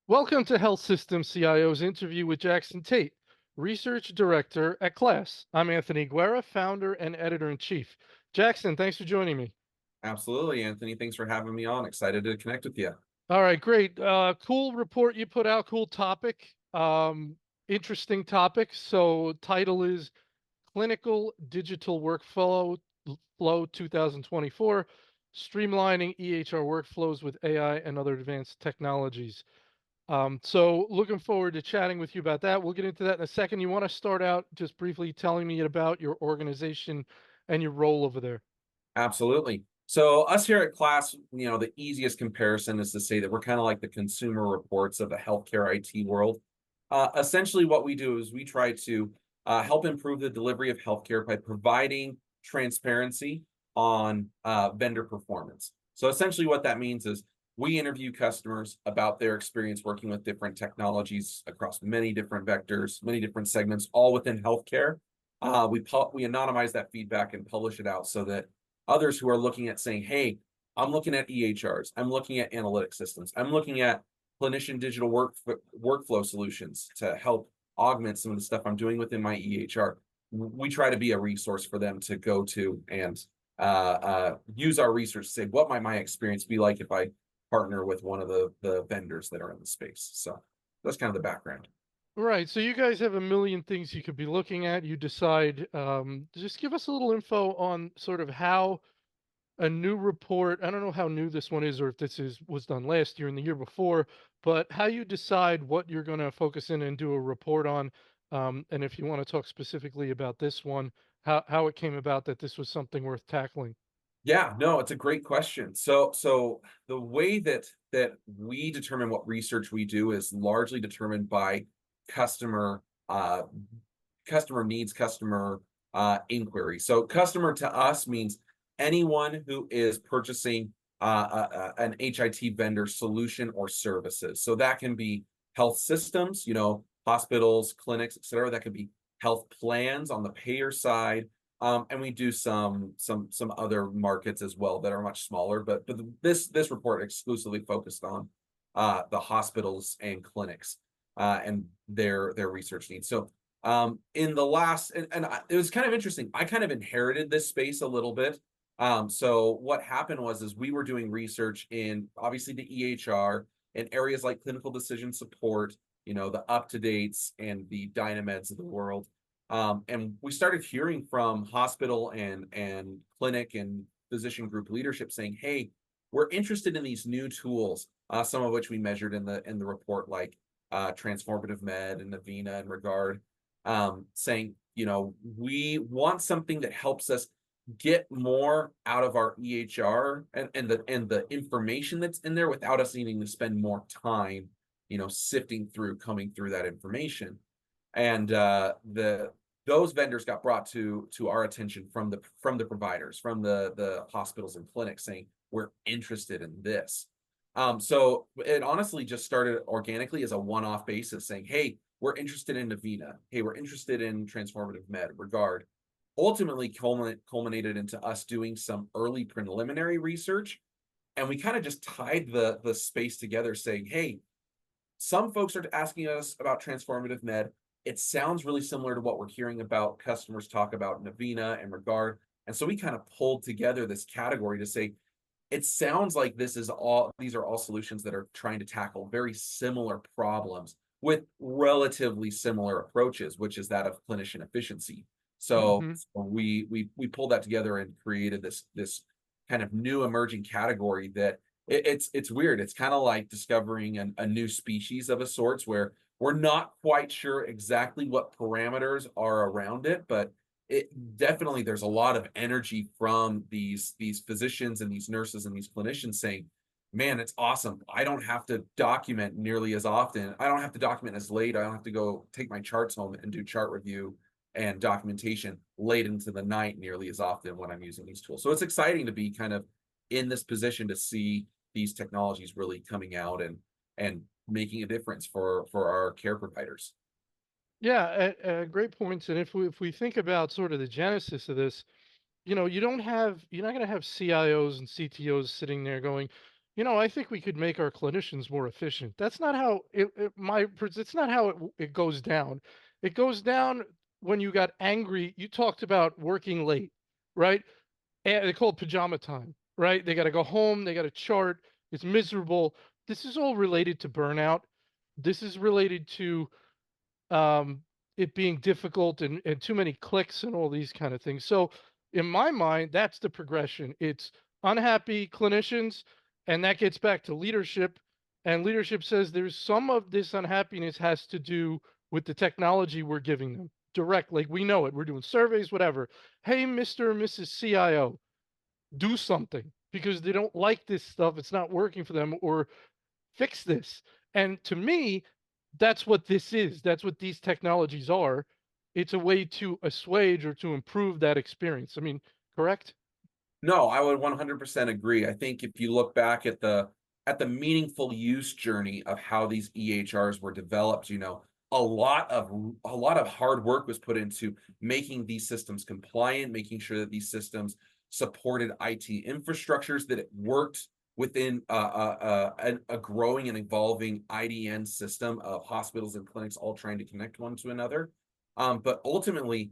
Welcome to Health Systems CIO's interview with Jackson Tate, Research Director at KLAS. I'm Anthony Guerra, founder and editor-in-chief. Jackson, thanks for joining me. Absolutely, Anthony. Thanks for having me on. Excited to connect with you. All right, great. Cool report you put out, cool topic. Interesting topic. So title is Clinical Digital Flow 2024, Streamlining EHR Workflows with AI and Other Advanced Technologies. So looking forward to chatting with you about that. We'll get into that in a second. You want to start out just briefly telling me about your organization and your role over there? Absolutely. So us here at KLAS, the easiest comparison is to say that we're kind of like the consumer reports of the healthcare IT world. Essentially, what we do is we try to help improve the delivery of healthcare by providing transparency on vendor performance. So essentially, what that means is we interview customers about their experience working with different technologies across many different vectors, many different segments, all within healthcare. We anonymize that feedback and publish it out so that others who are looking at saying, hey, I'm looking at EHRs, I'm looking at analytic systems, I'm looking at clinician digital workflow solutions to help augment some of the stuff I'm doing within my EHR. We try to be a resource for them to go to and use our research to say, what might my experience be like if I partner with one of the vendors that are in the space? So that's kind of the background. Right. So you guys have a million things you could be looking at. You decide, just give us a little info on sort of how a new report, I don't know how new this one is or if was done last year and the year before, but how you decide what you're going to focus in and do a report on. And if you want to talk specifically about this one, how it came about that this was something worth tackling. Yeah, no, it's a great question. So the way that we determine what research we do is largely determined by customer uh customer needs, customer inquiry. So customer to us means anyone who is purchasing an HIT vendor solution or services. So that can be health systems, hospitals, clinics, et cetera. That could be health plans on the payer side. And we do some other markets as well that are much smaller, but this report exclusively focused on the hospitals and clinics and their research needs. So in the last, it was kind of interesting. I kind of inherited this space a little bit. So what happened was we were doing research in obviously the EHR in areas like clinical decision support, the UpToDates and the Dynameds of the world. And we started hearing from hospital and clinic and physician group leadership saying, "Hey, we're interested in these new tools, some of which we measured in the report, like Transformative Med and Navina in regard, saying, we want something that helps us get more out of our EHR and the information that's in there without us needing to spend more time, sifting through, coming through that information." And the those vendors got brought to our attention from the providers, from the hospitals and clinics, saying we're interested in this. So it honestly just started organically as a one-off basis, saying, "Hey, we're interested in Navina. Hey, we're interested in Transformative Med." Regard ultimately culminated into us doing some early preliminary research, and we kind of just tied the space together, saying, "Hey, some folks are asking us about Transformative Med. It sounds really similar to what we're hearing about customers talk about Navina and Regard." And so we kind of pulled together this category to say, it sounds like these are all solutions that are trying to tackle very similar problems with relatively similar approaches, which is that of clinician efficiency. So Hmm. we pulled that together and created this kind of new emerging category that it's weird. It's kind of like discovering a new species of a sorts where we're not quite sure exactly what parameters are around it, but it definitely there's a lot of energy from these physicians and these nurses and these clinicians saying, "Man, it's awesome. I don't have to document nearly as often. I don't have to document as late. I don't have to go take my charts home and do chart review and documentation late into the night nearly as often when I'm using these tools." So it's exciting to be kind of in this position to see these technologies really coming out and making a difference for our care providers. Yeah, great points. And if we think about sort of the genesis of this, you're not going to have CIOs and CTOs sitting there going, I think we could make our clinicians more efficient. That's not how it's not how it goes down. It goes down when you got angry. You talked about working late, right? And they call it pajama time, right? They got to go home. They got to chart. It's miserable. This is all related to burnout. This is related to um, it being difficult and too many clicks and all these kind of things. So, in my mind, that's the progression. It's unhappy clinicians, and that gets back to leadership. And leadership says there's some of this unhappiness has to do with the technology we're giving them direct. Like we know it. We're doing surveys, whatever. Hey, Mr. or Mrs. CIO, do something because they don't like this stuff. It's not working for them, or fix this. And to me, that's what this is. That's what these technologies are. It's a way to assuage or to improve that experience. I mean, correct? No, I would 100% agree. I think if you look back at the meaningful use journey of how these EHRs were developed, a lot of hard work was put into making these systems compliant, making sure that these systems supported IT infrastructures, that it worked within a growing and evolving IDN system of hospitals and clinics all trying to connect one to another. But ultimately,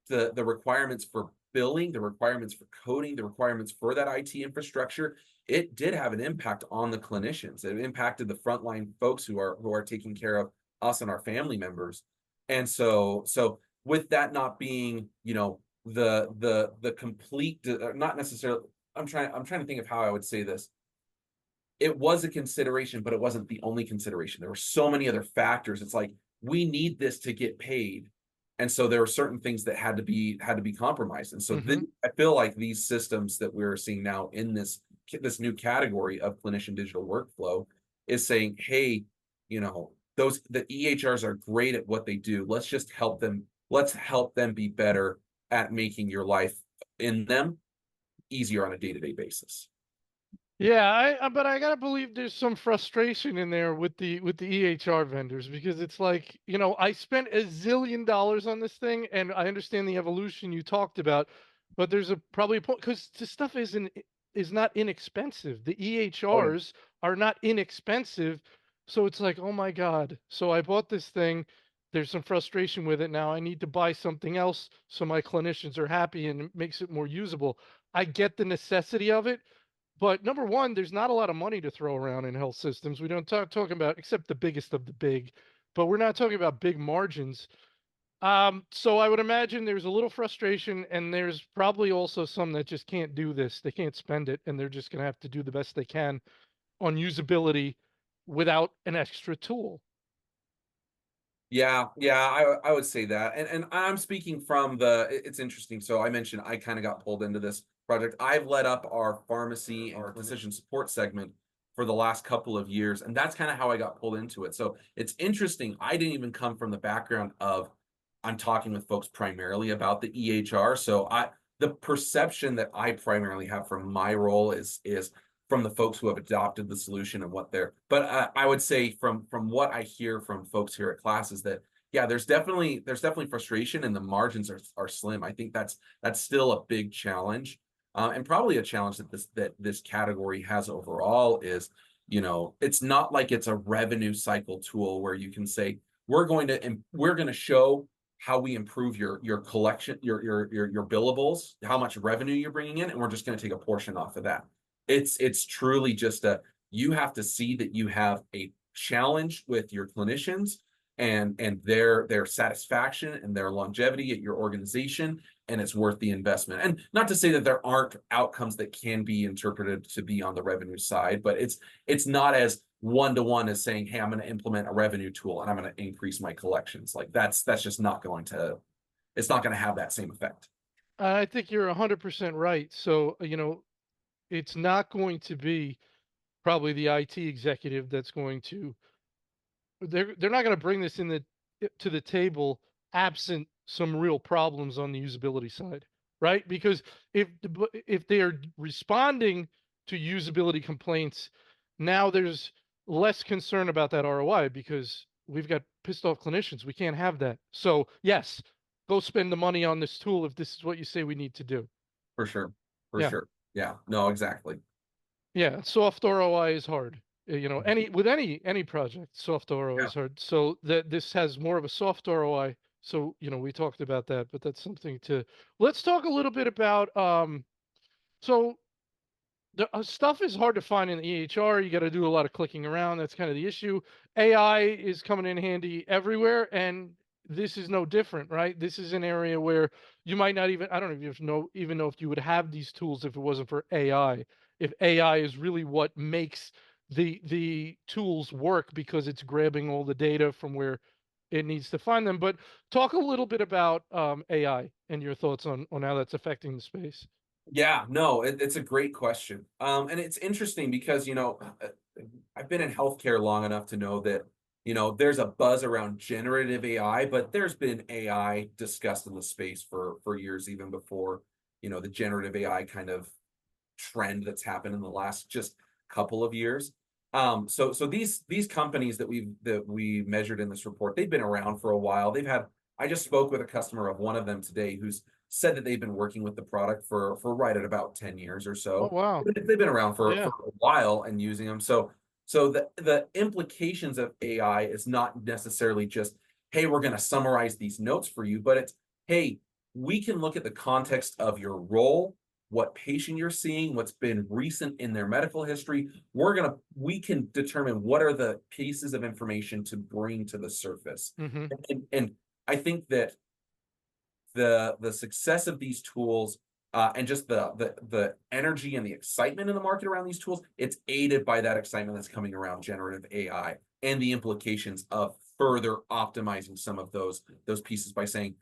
the requirements for billing, the requirements for coding, the requirements for that IT infrastructure, it did have an impact on the clinicians. It impacted the frontline folks who are taking care of us and our family members. And so with that not being, the complete, not necessarily, I'm trying to think of how I would say this. It was a consideration, but it wasn't the only consideration. There were so many other factors. It's like we need this to get paid, and so there were certain things that had to be compromised. And so Hmm. I feel like these systems that we're seeing now in this new category of clinician digital workflow is saying, hey, the EHRs are great at what they do. Let's just help them. Let's help them be better at making your life in them easier on a day-to-day basis. Yeah, but I gotta believe there's some frustration in there with the EHR vendors because it's like, I spent a zillion dollars on this thing and I understand the evolution you talked about, but there's probably a point because this stuff is not inexpensive. The Oh yeah. EHRs are not inexpensive. So it's like, oh my God. So I bought this thing. There's some frustration with it now. I need to buy something else so my clinicians are happy and it makes it more usable. I get the necessity of it, but number one, there's not a lot of money to throw around in health systems. We don't talking about except the biggest of the big, but we're not talking about big margins. So I would imagine there's a little frustration, and there's probably also some that just can't do this. They can't spend it, and they're just going to have to do the best they can on usability without an extra tool. Yeah, I would say that. And I'm speaking from it's interesting. So I mentioned I kind of got pulled into this project. I've led up our pharmacy and decision support segment for the last couple of years, and that's kind of how I got pulled into it. So it's interesting. I didn't even come from the background of I'm talking with folks primarily about the EHR. So the perception that I primarily have from my role is from the folks who have adopted the solution and what they're, but I would say from what I hear from folks here at KLAS is that yeah, there's definitely frustration and the margins are slim. I think that's still a big challenge, and probably a challenge that this category has overall is, it's not like it's a revenue cycle tool where you can say we're going to show how we improve your collection, your billables, how much revenue you're bringing in, and we're just going to take a portion off of that. It's truly just you have to see that you have a challenge with your clinicians and their satisfaction and their longevity at your organization, and it's worth the investment. And not to say that there aren't outcomes that can be interpreted to be on the revenue side, but it's not as one-to-one as saying, hey, I'm going to implement a revenue tool and I'm going to increase my collections. Like that's just not going to, it's not going to have that same effect. I think you're 100% right. So, it's not going to be probably the IT executive that's going to they're not going to bring this to the table absent some real problems on the usability side, right? Because if they are responding to usability complaints, now there's less concern about that ROI because we've got pissed off clinicians. We can't have that. So yes, go spend the money on this tool if this is what you say we need to do. For sure. For Yeah. sure. Yeah. No, exactly. Yeah, soft ROI is hard. You know, Mhm. any project, soft ROI Yeah. is hard. So that this has more of a soft ROI. So, you know, we talked about that, but that's something to let's talk a little bit about so the stuff is hard to find in the EHR. You got to do a lot of clicking around. That's kind of the issue. AI is coming in handy everywhere, and this is no different, right? This is an area where you might not even, I don't even know if you would have these tools if it wasn't for AI. If AI is really what makes the tools work because it's grabbing all the data from where it needs to find them. But talk a little bit about AI and your thoughts on how that's affecting the space. Yeah, no, it's a great question. And it's interesting because, I've been in healthcare long enough to know that, there's a buzz around generative AI, but there's been AI discussed in the space for years, even before, the generative AI kind of trend that's happened in the last just couple of years. So these companies that we measured in this report, they've been around for a while. I just spoke with a customer of one of them today who's said that they've been working with the product for right at about 10 years or Oh so. wow. They've been around for Yeah. a while and using them. So the implications of AI is not necessarily just, hey, we're going to summarize these notes for you, but it's, hey, we can look at the context of your role, what patient you're seeing, what's been recent in their medical history. We can determine what are the pieces of information to bring to the surface. Hmm. And I think that the success of these tools, and just the energy and the excitement in the market around these tools, it's aided by that excitement that's coming around generative AI and the implications of further optimizing some of those pieces by saying,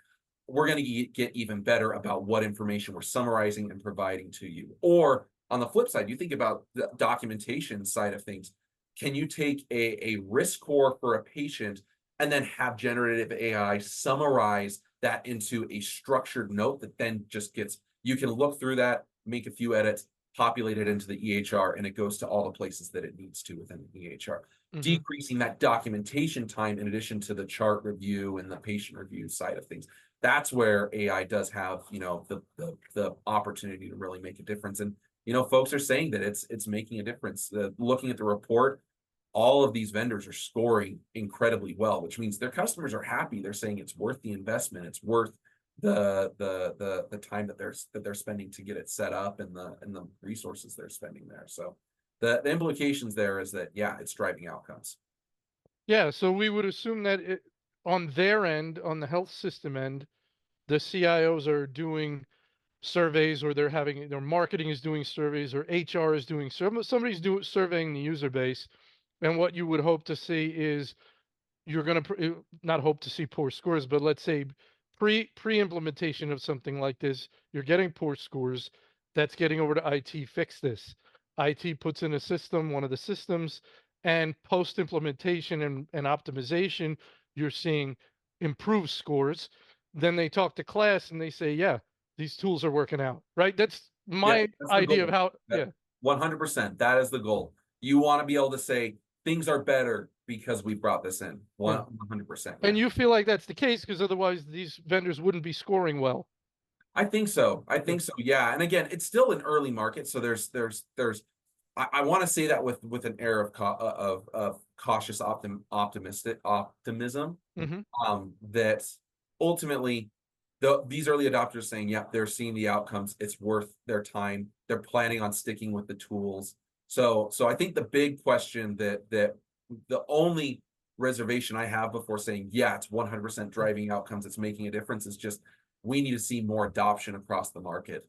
we're going to get even better about what information we're summarizing and providing to you. Or on the flip side, you think about the documentation side of things. Can you take a risk score for a patient and then have generative AI summarize that into a structured note that then you can look through that, make a few edits, populate it into the EHR, and it goes to all the places that it needs to within the EHR, Hmm. decreasing that documentation time in addition to the chart review and the patient review side of things. That's where AI does have, the opportunity to really make a difference. And, folks are saying that it's making a difference. Looking at the report, all of these vendors are scoring incredibly well, which means their customers are happy. They're saying it's worth the investment. It's worth the time that they're spending to get it set up, and the resources they're spending there. So the implications there is that, yeah, it's driving outcomes. Yeah, so we would assume that on their end, on the health system end, the CIOs are doing surveys, or their marketing is doing surveys, or HR is doing somebody's doing surveying the user base. And what you would hope to see is you're going to not hope to see poor scores, but let's say pre-implementation of something like this, you're getting poor scores. That's getting over to IT. Fix this. IT puts in a system, one of the systems, and post implementation and optimization, you're seeing improved scores. Then they talk to KLAS and they say, yeah, these tools are working out. Right. That's Yeah, my that's the idea of goal. how. Yeah, Yeah. 100%. That is the goal. You want to be able to say things are better because we brought this in. Yeah. 100%. Yeah. And you feel like that's the case because otherwise these vendors wouldn't be scoring well. I think so. I Yeah. think so. Yeah. And again, it's still an early market, so I want to say that with an air of cautious optimism. Hmm. That ultimately, these early adopters saying, "Yep, they're seeing the outcomes. It's worth their time. They're planning on sticking with the tools." So I think the big question that the only reservation I have before saying, "Yeah, it's 100% driving outcomes. It's making a difference," is just we need to see more adoption across the market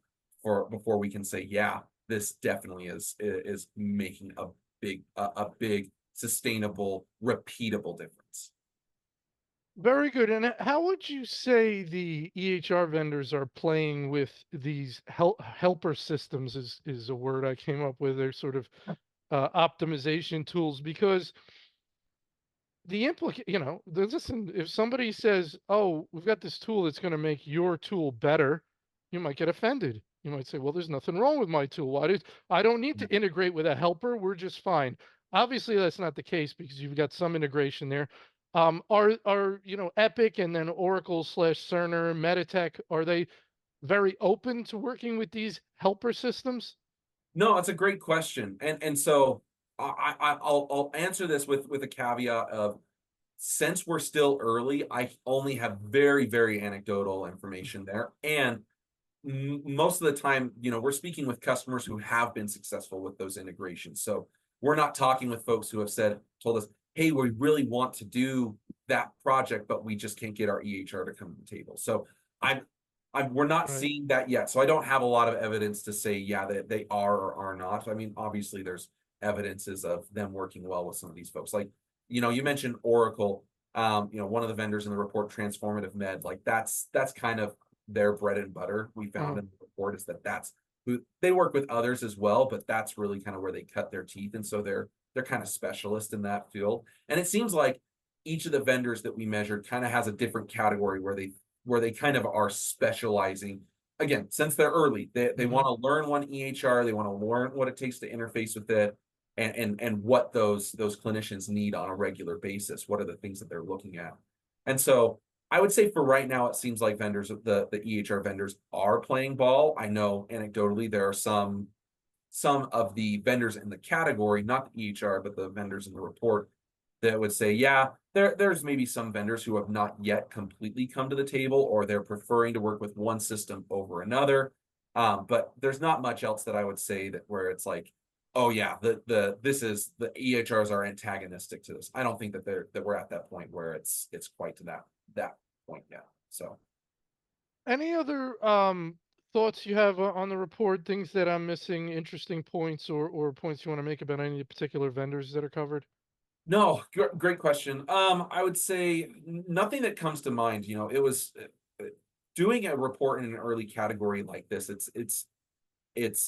before we can say, "Yeah, this definitely is making a big sustainable, repeatable difference." Very good. And how would you say the EHR vendors are playing with these helper systems is a word I came up with. They're sort of optimization tools because listen, if somebody says, "Oh, we've got this tool that's going to make your tool better," you might get offended. You might say, "Well, there's nothing wrong with my tool. I don't need to integrate with a helper. We're just fine." Obviously, that's not the case because you've got some integration there. Are Epic and then Oracle slash Cerner, Meditech, are they very open to working with these helper systems? No, it's a great question, and so I'll answer this with a caveat of, since we're still early, I only have very anecdotal information there, and most of the time, we're speaking with customers who have been successful with those integrations. So we're not talking with folks who have told us, hey, we really want to do that project, but we just can't get our EHR to come to the table. So we're not Right. seeing that yet. So I don't have a lot of evidence to say, yeah, that they are or are not. I mean, obviously there's evidences of them working well with some of these folks. Like, you mentioned Oracle, one of the vendors in the report, Transformative Med, like that's kind of their bread and butter. We found Uh-huh. in the report is that's who they work with others as well, but that's really kind of where they cut their teeth. And so they're kind of specialist in that field. And it seems like each of the vendors that we measured kind of has a different category where they kind of are specializing. Again, since they're early, they Mhm. want to learn one EHR, they want to learn what it takes to interface with it, and what those clinicians need on a regular basis. What are the things that they're looking at? And so I would say for right now, it seems like the EHR vendors are playing ball. I know anecdotally there are some of the vendors in the category, not the EHR, but the vendors in the report, that would say, yeah, there's maybe some vendors who have not yet completely come to the table, or they're preferring to work with one system over another. But there's not much else that I would say that where it's like, oh yeah, the EHRs are antagonistic to this. I don't think that we're at that point where it's quite to that point yet. So Any other thoughts you have on the report, things that I'm missing, interesting points or points you want to make about any particular vendors that are covered? no, great question. I would say nothing that comes to mind. It was doing a report in an early category like this. It's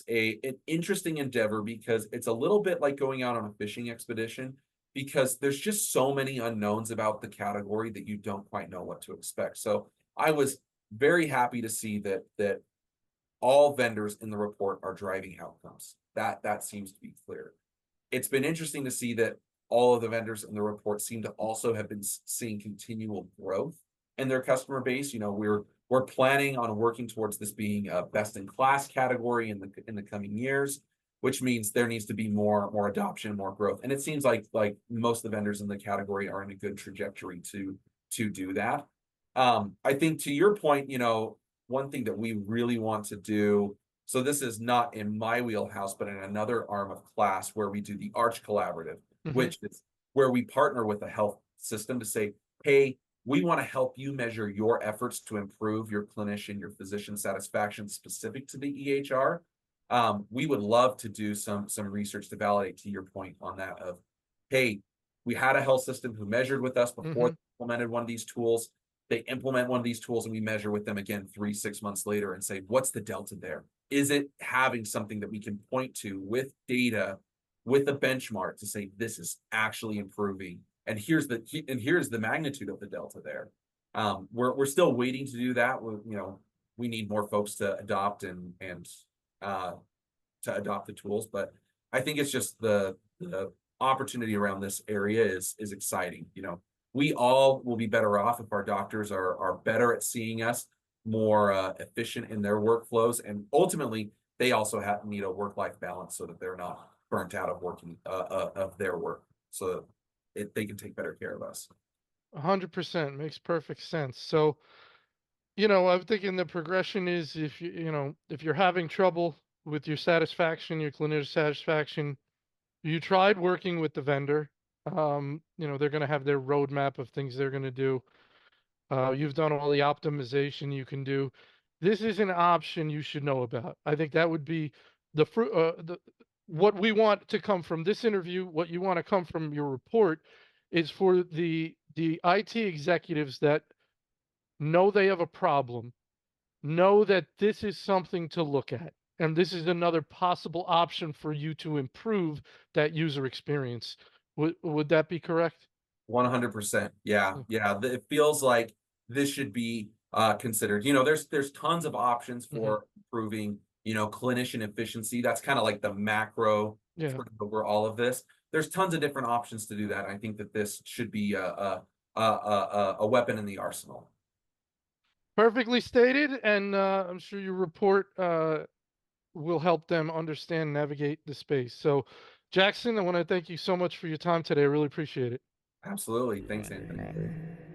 an interesting endeavor because it's a little bit like going out on a fishing expedition, because there's just so many unknowns about the category that you don't quite know what to expect. So I was very happy to see that all vendors in the report are driving outcomes. That seems to be clear. It's been interesting to see that all of the vendors in the report seem to also have been seeing continual growth in their customer base. We're planning on working towards this being a best in class category in the coming years, which means there needs to be more adoption, more growth. And it seems like most of the vendors in the category are in a good trajectory to do that. I think to your point, one thing that we really want to do, so this is not in my wheelhouse, but in another arm of KLAS where we do the Arch Collaborative, Hmm. which is where we partner with a health system to say, hey, we want to help you measure your efforts to improve your clinician, your physician satisfaction specific to the EHR. We would love to do some research to validate, to your point on that, of, hey, we had a health system who measured with us before Hmm. they implemented one of these tools. They implement one of these tools and we measure with them again 3-6 months later and say, what's the delta there? Is it having something that we can point to with data, with a benchmark to say this is actually improving? And here's the magnitude of the delta there. We're still waiting to do that. We need more folks to adopt and uh, to adopt the tools, but I think it's just the opportunity around this area is exciting. We all will be better off if our doctors are better at seeing us, more efficient in their workflows, and ultimately they also need a work-life balance so that they're not burnt out of working of their work, so they can take better care of us. 100% makes perfect sense. So, I'm thinking the progression is if you're having trouble with your satisfaction, your clinician satisfaction, you tried working with the vendor. They're going to have their roadmap of things they're going to do. You've done all the optimization you can do. This is an option you should know about. I think that would be the fruit. What we want to come from this interview, what you want to come from your report, is for the IT executives that know they have a problem, know that this is something to look at, and this is another possible option for you to improve that user experience. Would that be correct? 100%. Yeah. Yeah. Yeah. It feels like this should be considered. There's tons of options Hmm. for improving, clinician efficiency. That's kind of like the macro Yeah. sort of over all of this. There's tons of different options to do that. I think that this should be a weapon in the arsenal. Perfectly stated, and I'm sure your report will help them understand, navigate the space. So, Jackson, I want to thank you so much for your time today. I really appreciate it. Absolutely. Thanks, Anthony.